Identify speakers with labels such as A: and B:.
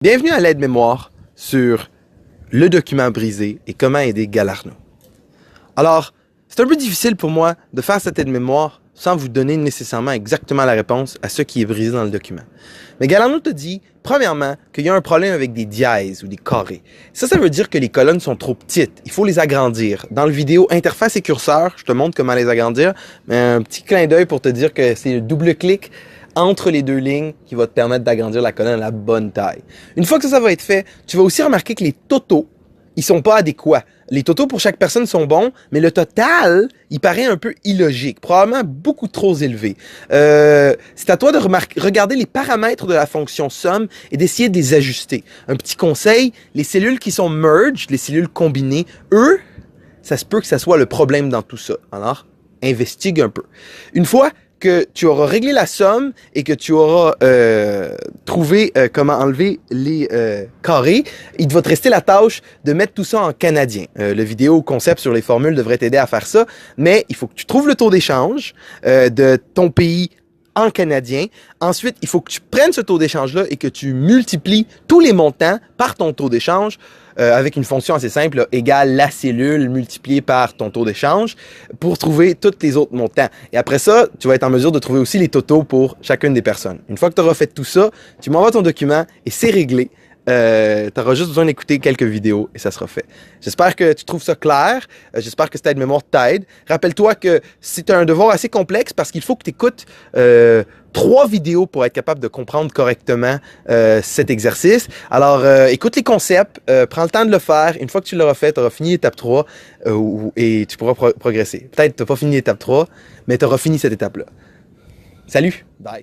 A: Bienvenue à l'aide-mémoire sur le document brisé et comment aider Galarno. Alors, c'est un peu difficile pour moi de faire cette aide-mémoire sans vous donner nécessairement exactement la réponse à ce qui est brisé dans le document. Mais Galarno te dit, premièrement, qu'il y a un problème avec des dièses ou des carrés. Ça veut dire que les colonnes sont trop petites. Il faut les agrandir. Dans le vidéo interface et curseur, je te montre comment les agrandir, mais un petit clin d'œil pour te dire que c'est le double-clic entre les deux lignes qui va te permettre d'agrandir la colonne à la bonne taille. Une fois que ça va être fait, tu vas aussi remarquer que les totaux, ils sont pas adéquats. Les totaux pour chaque personne sont bons, mais le total, il paraît un peu illogique, probablement beaucoup trop élevé. C'est à toi de regarder les paramètres de la fonction somme et d'essayer de les ajuster. Un petit conseil, les cellules qui sont merged, les cellules combinées, eux, ça se peut que ça soit le problème dans tout ça. Alors, investigue un peu. Une fois que tu auras réglé la somme et que tu auras trouvé comment enlever les carrés, il va te rester la tâche de mettre tout ça en canadien. Le vidéo concept sur les formules devrait t'aider à faire ça, mais il faut que tu trouves le taux d'échange de ton pays en canadien. Ensuite, il faut que tu prennes ce taux d'échange-là et que tu multiplies tous les montants par ton taux d'échange avec une fonction assez simple, là, égale la cellule multipliée par ton taux d'échange pour trouver tous les autres montants. Et après ça, tu vas être en mesure de trouver aussi les totaux pour chacune des personnes. Une fois que tu auras fait tout ça, tu m'envoies ton document et c'est réglé. Tu auras juste besoin d'écouter quelques vidéos et ça sera fait. J'espère que tu trouves ça clair. J'espère que cette aide-mémoire t'aide. Rappelle-toi que c'est un devoir assez complexe parce qu'il faut que tu écoutes 3 vidéos pour être capable de comprendre correctement cet exercice. Alors, écoute les concepts, prends le temps de le faire. Une fois que tu l'auras fait, tu auras fini l'étape 3 et tu pourras progresser. Peut-être que tu n'as pas fini l'étape 3, mais tu auras fini cette étape-là. Salut! Bye!